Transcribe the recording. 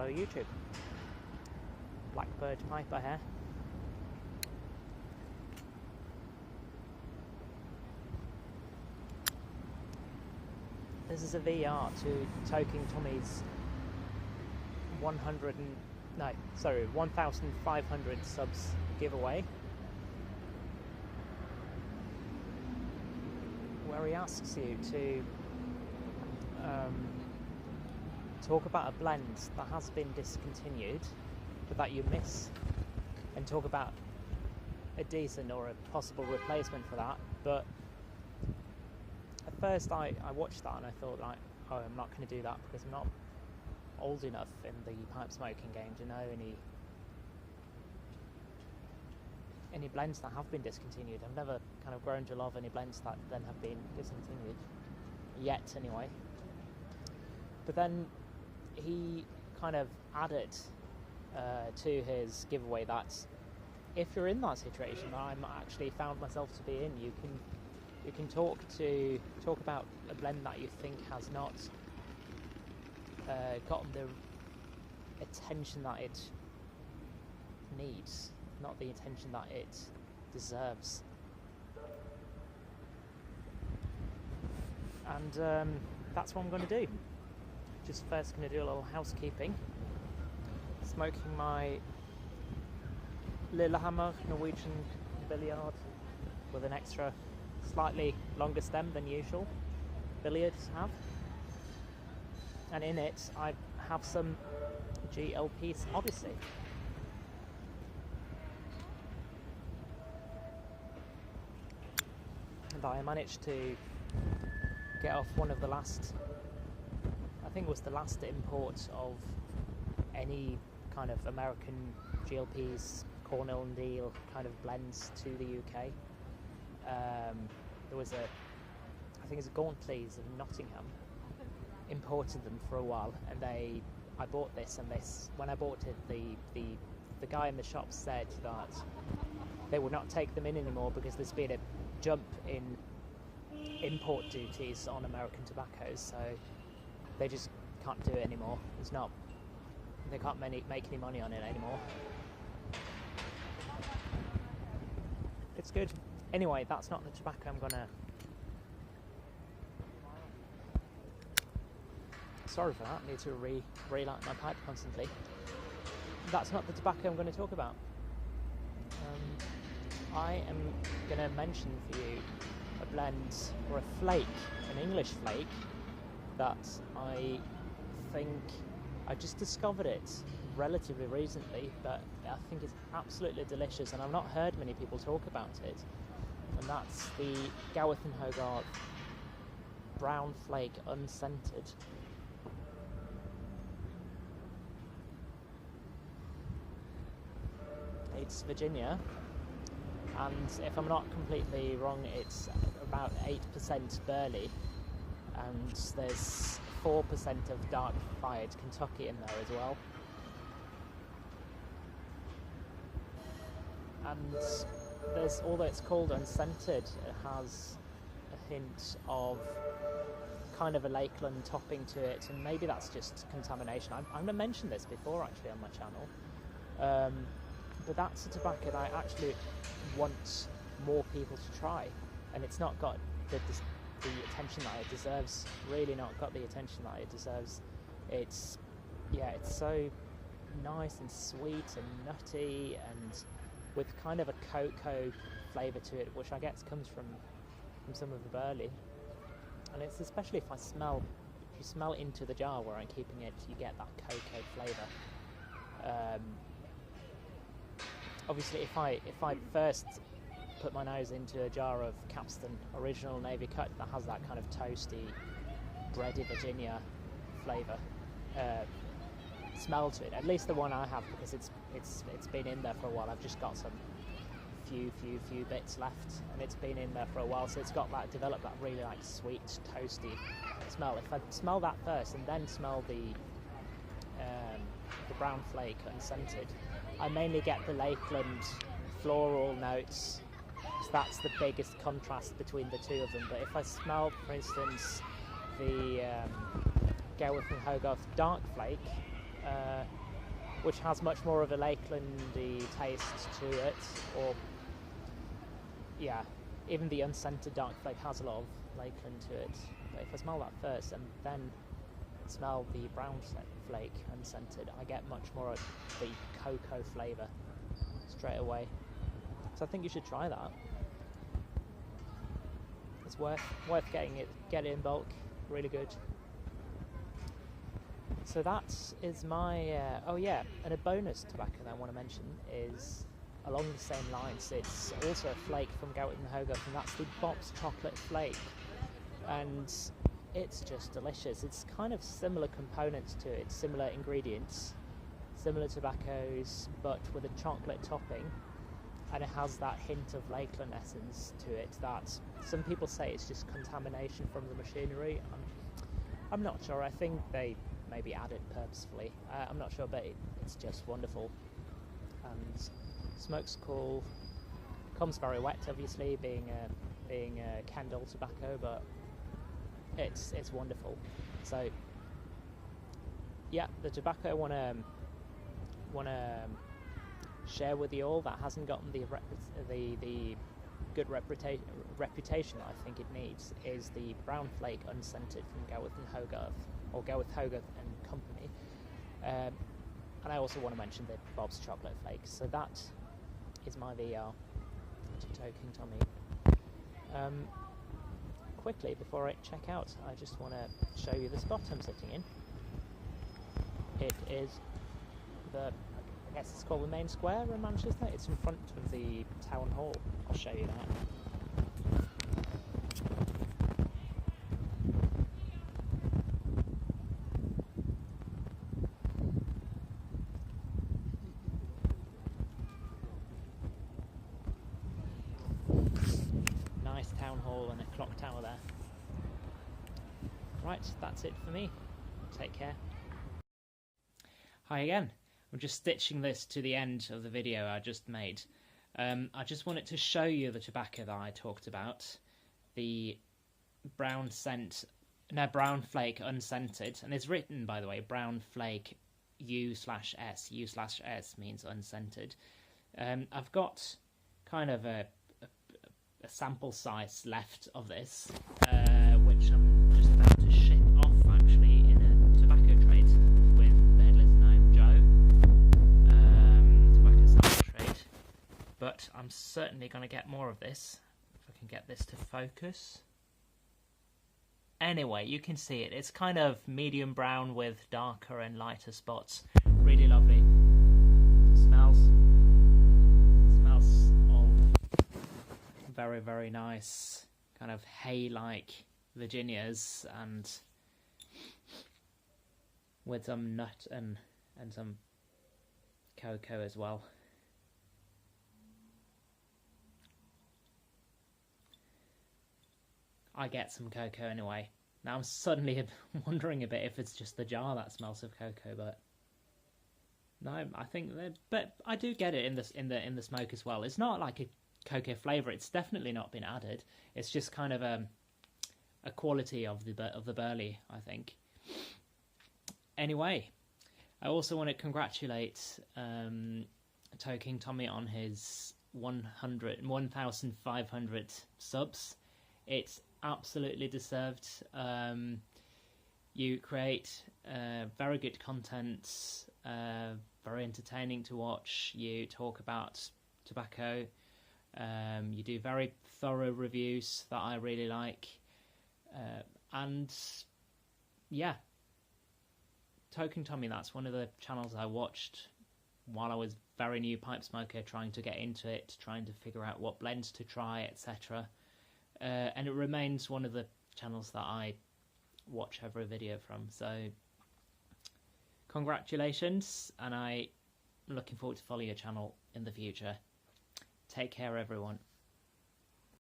Hello YouTube. Blackbird Piper here. This is a VR to Toking Tommy's 1,500 subs giveaway, where he asks you to talk about a blend that has been discontinued but that you miss, and talk about a decent or a possible replacement for that. But at first I watched that and I thought, like, oh, I'm not going to do that because I'm not old enough in the pipe smoking game to know any blends that have been discontinued. I've never kind of grown to love any blends that then have been discontinued yet, anyway. But then he kind of added to his giveaway that if you're in that situation that I'm actually found myself to be in, you can talk about a blend that you think has not gotten the attention that it needs, not the attention that it deserves. And that's what I'm going to do. Just first going to do a little housekeeping. Smoking my Lillehammer Norwegian billiard with an extra slightly longer stem than usual billiards have. And in it I have some GLP Odyssey. And I managed to get off one of the last, I think it was the last import of any kind of American GLPs, Cornell and Deal kind of blends to the UK. There was I think it's a Gauntleys of Nottingham, imported them for a while, and I bought this, and when I bought it, the guy in the shop said that they would not take them in anymore because there's been a jump in import duties on American tobaccos, so they just can't do it anymore. They can't make any money on it anymore. It's good. Anyway, that's not the tobacco I'm gonna... Sorry for that, I need to relight my pipe constantly. That's not the tobacco I'm going to talk about. I am going to mention for you a blend, or a flake, an English flake, that I think I just discovered it relatively recently, but I think it's absolutely delicious, and I've not heard many people talk about it. And that's the GAW and Hogarth Brown Flake Unscented. It's Virginia, and if I'm not completely wrong, it's about 8% burley, and there's 4% of dark fired Kentucky in there as well. And although it's called unscented, it has a hint of kind of a Lakeland topping to it, and maybe that's just contamination. I'm going to mention this before actually on my channel. But that's a tobacco that I actually want more people to try, and it's not got the attention that it deserves. Really, not got the attention that it deserves. It's so nice and sweet and nutty, and with kind of a cocoa flavour to it, which I guess comes from some of the burley. And it's especially if you smell into the jar where I'm keeping it, you get that cocoa flavour. Obviously, if I first put my nose into a jar of Capstan Original Navy Cut that has that kind of toasty, bready Virginia flavour smell to it, at least the one I have, because it's been in there for a while. I've just got some few bits left, and it's been in there for a while, so it's got that developed that really like sweet, toasty smell. If I smell that first and then smell the brown flake unscented, I mainly get the Lakeland floral notes, so that's the biggest contrast between the two of them. But if I smell, for instance, the GAW and Hogarth dark flake, which has much more of a Lakelandy taste to it, or yeah, even the unscented dark flake has a lot of Lakeland to it. But if I smell that first and then smell the brown flake unscented, I get much more of the cocoa flavour straight away. So I think you should try that. It's worth getting it in bulk. Really good. So that is my oh yeah, and a bonus tobacco that I want to mention is along the same lines. It's also a flake from GAW and Hogarth, and that's the Bob's Chocolate Flake, and it's just delicious. It's kind of similar components to it, similar ingredients, similar tobaccos, but with a chocolate topping, and it has that hint of Lakeland essence to it that some people say it's just contamination from the machinery. I'm not sure. I think they maybe added purposefully. I'm not sure, but it's just wonderful. And smoke's cool. Comes very wet, obviously, being Kendall tobacco, but it's wonderful. So yeah, the tobacco I want to share with you all that hasn't gotten the good reputation I think it needs is the brown flake unscented from GAW and Hogarth, or GAW Hogarth and Company, and I also want to mention the Bob's Chocolate Flake. So that is my VR to Toking Tommy. Quickly before I check out, I just want to show you the spot I'm sitting in. It is I guess it's called the main square in Manchester. It's in front of the town hall. I'll show you that. Nice town hall and a clock tower there. Right, that's it for me. Take care. Hi again. I'm just stitching this to the end of the video I just made. I just wanted to show you the tobacco that I talked about, the brown flake unscented, and it's written, by the way, brown flake U/S. U/S means unscented. I've got kind of a sample size left of this, which I'm just about to ship off actually in a tobacco trade with the headless gnome Joe, tobacco sample trade. But I'm certainly going to get more of this if I can get this to focus. Anyway, you can see it. It's kind of medium brown with darker and lighter spots. Really lovely. Smells of very, very nice kind of hay-like Virginias, and with some nut and some cocoa as well. I get some cocoa anyway. Now I'm suddenly wondering a bit if it's just the jar that smells of cocoa, but no, I think but I do get it in the smoke as well. It's not like a cocoa flavour. It's definitely not been added. It's just kind of a quality of the burley, I think. Anyway, I also want to congratulate Toking Tommy on his 1,500 subs. It's absolutely deserved. You create very good content, very entertaining to watch. You talk about tobacco. You do very thorough reviews that I really like. And yeah, Toking Tommy, that's one of the channels I watched while I was very new pipe smoker, trying to get into it, trying to figure out what blends to try, etc. And it remains one of the channels that I watch every video from. So congratulations, and I'm looking forward to follow your channel in the future. Take care, everyone.